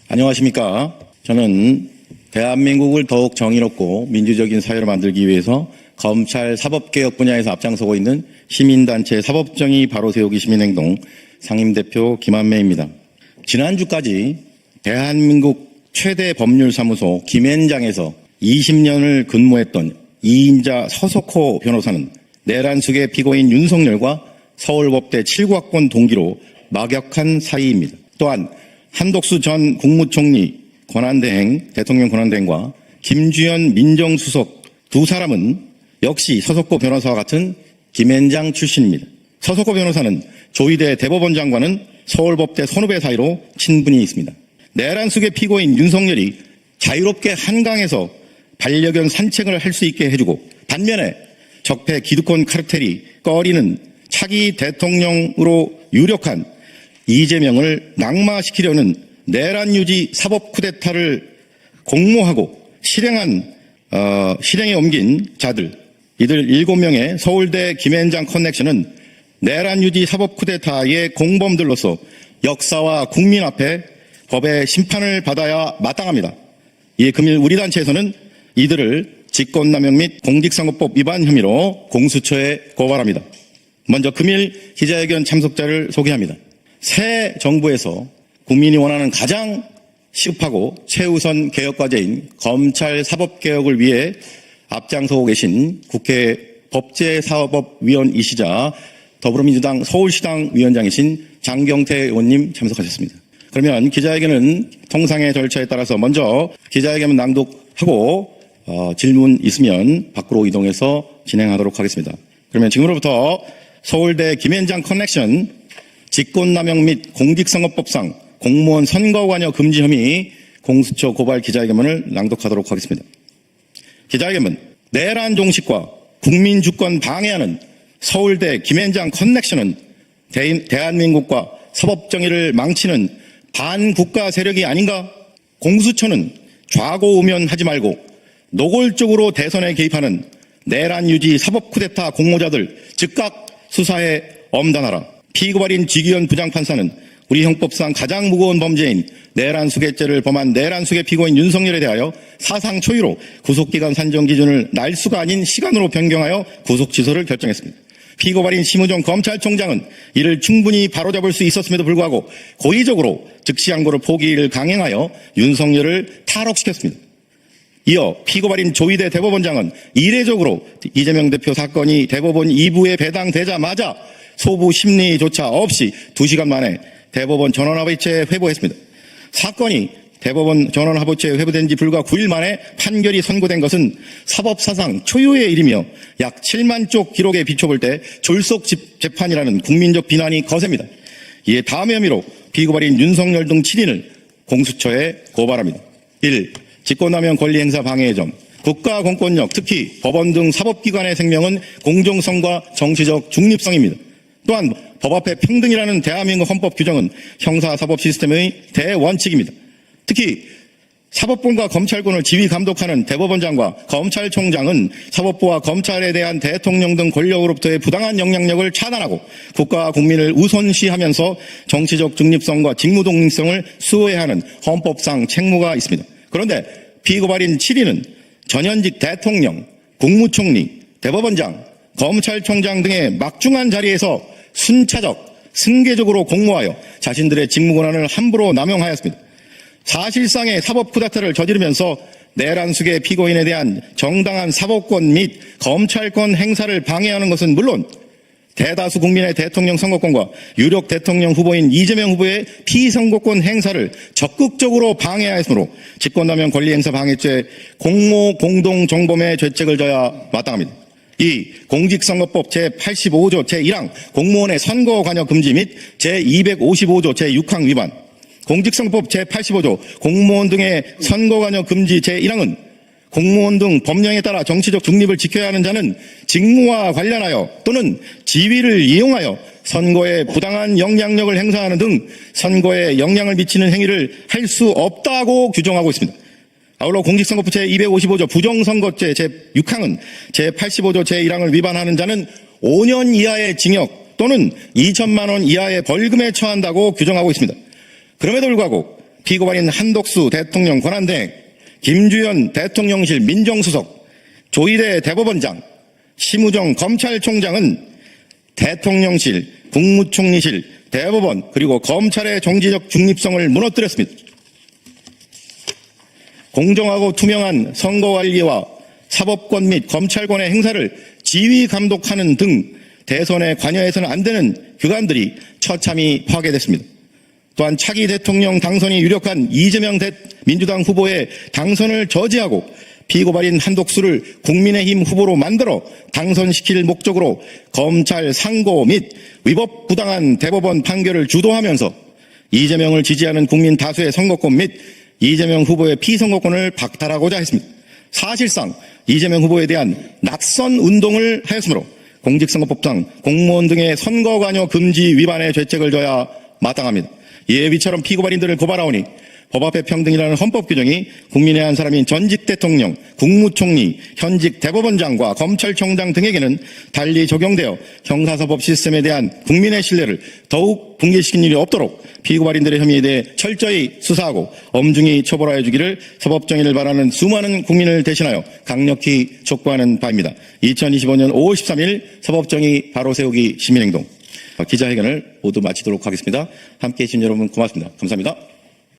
안녕하십니까. 저는 대한민국을 더욱 정의롭고 민주적인 사회로 만들기 위해서 검찰 사법개혁 분야에서 앞장서고 있는 시민단체 사법정의 바로세우기 시민행동 상임대표 김한매입니다. 지난주까지 대한민국 최대 법률사무소 김앤장에서 20년을 근무했던 이인자 서석호 변호사는 내란숙의 피고인 윤석열과 서울법대 7구학번 동기로 막역한 사이입니다. 또한 한독수 전 국무총리 대통령 권한대행과 김주현 민정수석 두 사람은 역시 서석호 변호사와 같은 김앤장 출신입니다. 서석호 변호사는 조희대 대법원장과는 서울법대 선후배 사이로 친분이 있습니다. 내란숙의 피고인 윤석열이 자유롭게 한강에서 반려견 산책을 할 수 있게 해주고 반면에 적폐 기득권 카르텔이 꺼리는 차기 대통령으로 유력한 이재명을 낙마시키려는 내란 유지 사법 쿠데타를 공모하고 실행에 옮긴 자들, 이들 7명의 서울대 김앤장 커넥션은 내란 유지 사법 쿠데타의 공범들로서 역사와 국민 앞에 법의 심판을 받아야 마땅합니다. 이에 금일 우리 단체에서는 이들을 직권남용 및 공직선거법 위반 혐의로 공수처에 고발합니다. 먼저 금일 기자회견 참석자를 소개합니다. 새 정부에서 국민이 원하는 가장 시급하고 최우선 개혁과제인 검찰 사법개혁을 위해 앞장서고 계신 국회 법제사법위원이시자 더불어민주당 서울시당 위원장이신 장경태 의원님 참석하셨습니다. 그러면 기자회견은 통상의 절차에 따라서 먼저 기자회견 낭독하고 질문 있으면 밖으로 이동해서 진행하도록 하겠습니다. 그러면 지금으로부터 서울대 김앤장 커넥션 직권남용 및 공직선거법상 공무원 선거관여 금지 혐의 공수처 고발 기자회견문을 낭독하도록 하겠습니다. 기자회견문. 내란 종식과 국민 주권 방해하는 서울대 김앤장 커넥션은 대한민국과 사법정의를 망치는 반국가 세력이 아닌가? 공수처는 좌고우면하지 말고 노골적으로 대선에 개입하는 내란 유지 사법 쿠데타 공모자들 즉각 수사해 엄단하라. 피고발인 지기현 부장판사는 우리 형법상 가장 무거운 범죄인 내란수괴죄를 범한 내란수괴 피고인 윤석열에 대하여 사상 초유로 구속기간 산정 기준을 날수가 아닌 시간으로 변경하여 구속취소를 결정했습니다. 피고발인 심우정 검찰총장은 이를 충분히 바로잡을 수 있었음에도 불구하고 고의적으로 즉시항고를 포기를 강행하여 윤석열을 탈옥시켰습니다. 이어 피고발인 조희대 대법원장은 이례적으로 이재명 대표 사건이 대법원 2부에 배당되자마자 소부 심리조차 없이 2시간 만에 대법원 전원합의체에 회부했습니다. 사건이 대법원 전원합의체에 회부된 지 불과 9일 만에 판결이 선고된 것은 사법사상 초유의 일이며 약 7만 쪽 기록에 비춰볼 때 졸속 재판이라는 국민적 비난이 거셉니다. 이에 다음 혐의로 피고발인 윤석열 등 7인을 공수처에 고발합니다. 1. 직권남용 권리행사 방해의 점. 국가 공권력, 특히 법원 등 사법기관의 생명은 공정성과 정치적 중립성입니다. 또한 법 앞에 평등이라는 대한민국 헌법 규정은 형사사법 시스템의 대원칙입니다. 특히 사법권과 검찰권을 지휘 감독하는 대법원장과 검찰총장은 사법부와 검찰에 대한 대통령 등 권력으로부터의 부당한 영향력을 차단하고 국가와 국민을 우선시하면서 정치적 중립성과 직무독립성을 수호해야 하는 헌법상 책무가 있습니다. 그런데 피고발인 7인은 전현직 대통령, 국무총리, 대법원장, 검찰총장 등의 막중한 자리에서 순차적, 승계적으로 공모하여 자신들의 직무권한을 함부로 남용하였습니다. 사실상의 사법 쿠데타를 저지르면서 내란숙의 피고인에 대한 정당한 사법권 및 검찰권 행사를 방해하는 것은 물론 대다수 국민의 대통령 선거권과 유력 대통령 후보인 이재명 후보의 피선거권 행사를 적극적으로 방해하였으므로 직권남용 권리행사 방해죄 공모 공동정범의 죄책을 져야 마땅합니다. 2. 공직선거법 제85조 제1항 공무원의 선거관여 금지 및 제255조 제6항 위반. 공직선거법 제85조 공무원 등의 선거관여 금지 제1항은 공무원 등 법령에 따라 정치적 중립을 지켜야 하는 자는 직무와 관련하여 또는 지위를 이용하여 선거에 부당한 영향력을 행사하는 등 선거에 영향을 미치는 행위를 할 수 없다고 규정하고 있습니다. 아울러 공직선거법 제255조 부정선거죄 제6항은 제85조 제1항을 위반하는 자는 5년 이하의 징역 또는 2천만 원 이하의 벌금에 처한다고 규정하고 있습니다. 그럼에도 불구하고 피고발인 한덕수 대통령 권한대행, 김주현 대통령실 민정수석, 조희대 대법원장, 심우정 검찰총장은 대통령실, 국무총리실, 대법원 그리고 검찰의 정치적 중립성을 무너뜨렸습니다. 공정하고 투명한 선거관리와 사법권 및 검찰권의 행사를 지휘 감독하는 등 대선에 관여해서는 안 되는 규관들이 처참히 파괴됐습니다. 또한 차기 대통령 당선이 유력한 이재명 민주당 후보의 당선을 저지하고 피고발인 한덕수를 국민의힘 후보로 만들어 당선시킬 목적으로 검찰 상고 및 위법 부당한 대법원 판결을 주도하면서 이재명을 지지하는 국민 다수의 선거권 및 이재명 후보의 피선거권을 박탈하고자 했습니다. 사실상 이재명 후보에 대한 낙선 운동을 하였으므로 공직선거법상 공무원 등의 선거관여 금지 위반의 죄책을 져야 마땅합니다. 이에 위처럼 피고발인들을 고발하오니 법 앞에 평등이라는 헌법 규정이 국민의 한 사람인 전직 대통령, 국무총리, 현직 대법원장과 검찰총장 등에게는 달리 적용되어 형사사법 시스템에 대한 국민의 신뢰를 더욱 붕괴시킨 일이 없도록 피고발인들의 혐의에 대해 철저히 수사하고 엄중히 처벌하여 주기를 사법정의를 바라는 수많은 국민을 대신하여 강력히 촉구하는 바입니다. 2025년 5월 13일 사법정의 바로 세우기 시민행동 기자회견을 모두 마치도록 하겠습니다. 함께해 주신 여러분 고맙습니다. 감사합니다.